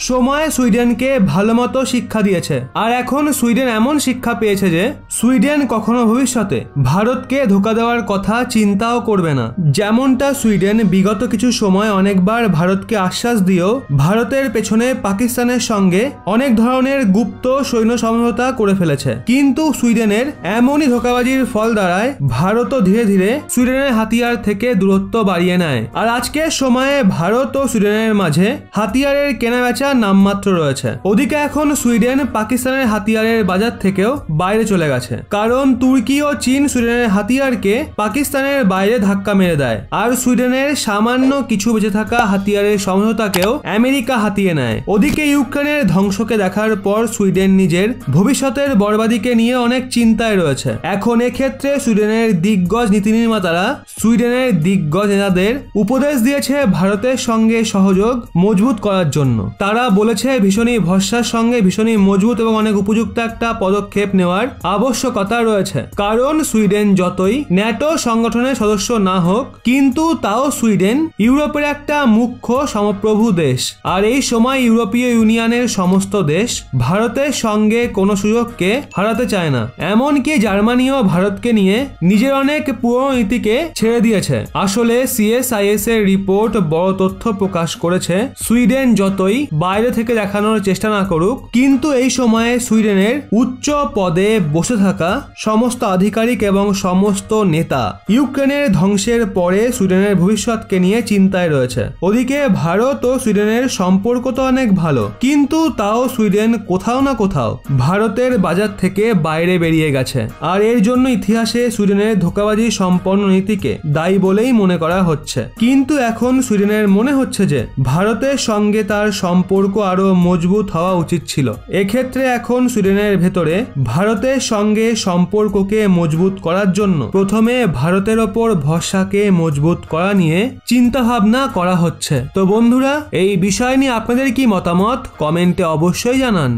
সময় সুইডেনকে ভালোমতো শিক্ষা দিয়েছে, আর এখন সুইডেন এমন শিক্ষা পেয়েছে যে সুইডেন কখনো ভবিষ্যতে ভারতকে ধোঁকা দেওয়ার কথা চিন্তাও করবে না। যেমনটা সুইডেন বিগত কিছু সময় অনেকবার ভারতকে আশ্বাস দিয়েও ভারতের পেছনে পাকিস্তানের সঙ্গে অনেক ধরনের গুপ্ত সৈন্য সমঝোতা করে ফেলেছে, কিন্তু সুইডেনের এমনই ধোঁকাবাজির ফল দাঁড়ায় ভারতও ধীরে ধীরে সুইডেনের হাতিয়ার থেকে দূরত্ব বাড়িয়ে নেয়। আর আজকের সময়ে ভারত ও সুইডেনের মাঝে হাতিয়ারের কেনাবেচা নামমাত্র রয়েছে। ওদিকে এখন সুইডেন পাকিস্তানের হাতিয়ারের বাজার থেকেও বাইরে চলে গেছে, কারণ তুর্কি ও চীন সুইডেনের হাতিয়ারকে পাকিস্তানের বাইরে ধাক্কা মেরে দেয়, আর সুইডেনের সামান্য কিছু বেঁচে থাকা হাতিয়ারের সমঝোতাকেও আমেরিকা হাতিয়ে নেয়। ওদিকে ইউক্রেনের ধ্বংসকে দেখার পর সুইডেন নিজের ভবিষ্যতের বরবাদিকে নিয়ে অনেক চিন্তায় রয়েছে। এখন এক্ষেত্রে সুইডেনের দিগ্গজ নীতি নির্মাতারা সুইডেনের দিগ্গজ নেতাদের উপদেশ দিয়েছে ভারতের সঙ্গে সহযোগ মজবুত করার জন্য। তারা বলেছে ভীষণই ভরসার সঙ্গে ভীষণই মজবুত এবং অনেক উপযুক্ত একটা পদক্ষেপ নেওয়ার আবশ্যকতা রয়েছে, কারণ সুইডেন যতই ন্যাটো সংগঠনের সদস্য না হোক, কিন্তু তাও সুইডেন ইউরোপের একটা মুখ্য সমপ্রভু দেশ। আর এই সময় ইউরোপীয় ইউনিয়নের সমস্ত দেশ ভারতের সঙ্গে কোনো সুযোগকে হারাতে চায় না। এমনকি জার্মানিও ভারতকে নিয়ে নিজের অনেক পুরনো নীতিকে ছেড়ে দিয়েছে। আসলে CSIS এর রিপোর্ট বড় তথ্য প্রকাশ করেছে, সুইডেন যতই বাইরে থেকে দেখানোর চেষ্টা না করুক, কিন্তু এই সময়ে সুইডেনের উচ্চ পদে বসে থাকা সমস্ত আধিকারিক এবং সমস্ত নেতা ইউক্রেনের ধ্বংসের পরে সুইডেনের ভবিষ্যৎকে নিয়ে চিন্তায় রয়েছে। ওদিকে ভারত ও সুইডেনের সম্পর্ক তো অনেক ভালো, কিন্তু তাও সুইডেন কোথাও না কোথাও ভারতের বাজার থেকে বাইরে বেরিয়ে গেছে। আর এর জন্য ইতিহাসে সুইডেনের ধোঁকাবাজি সম্পন্ন নীতিকে দায়ী বলেই মনে করা হচ্ছে। কিন্তু এখন সুইডেনের মনে হচ্ছে যে ভারতের সঙ্গে তার সম্পর্ক আরো মজবুত হওয়া উচিত ছিল। এক্ষেত্রে এখন সুইডেনের ভেতরে ভারতের সঙ্গে সম্পর্ককে মজবুত করার জন্য প্রথমে ভারতের ওপর ভরসাকে মজবুত করা নিয়ে চিন্তা ভাবনা করা হচ্ছে। তো বন্ধুরা, এই বিষয় নিয়ে আপনাদের কি মতামত কমেন্টে অবশ্যই জানান।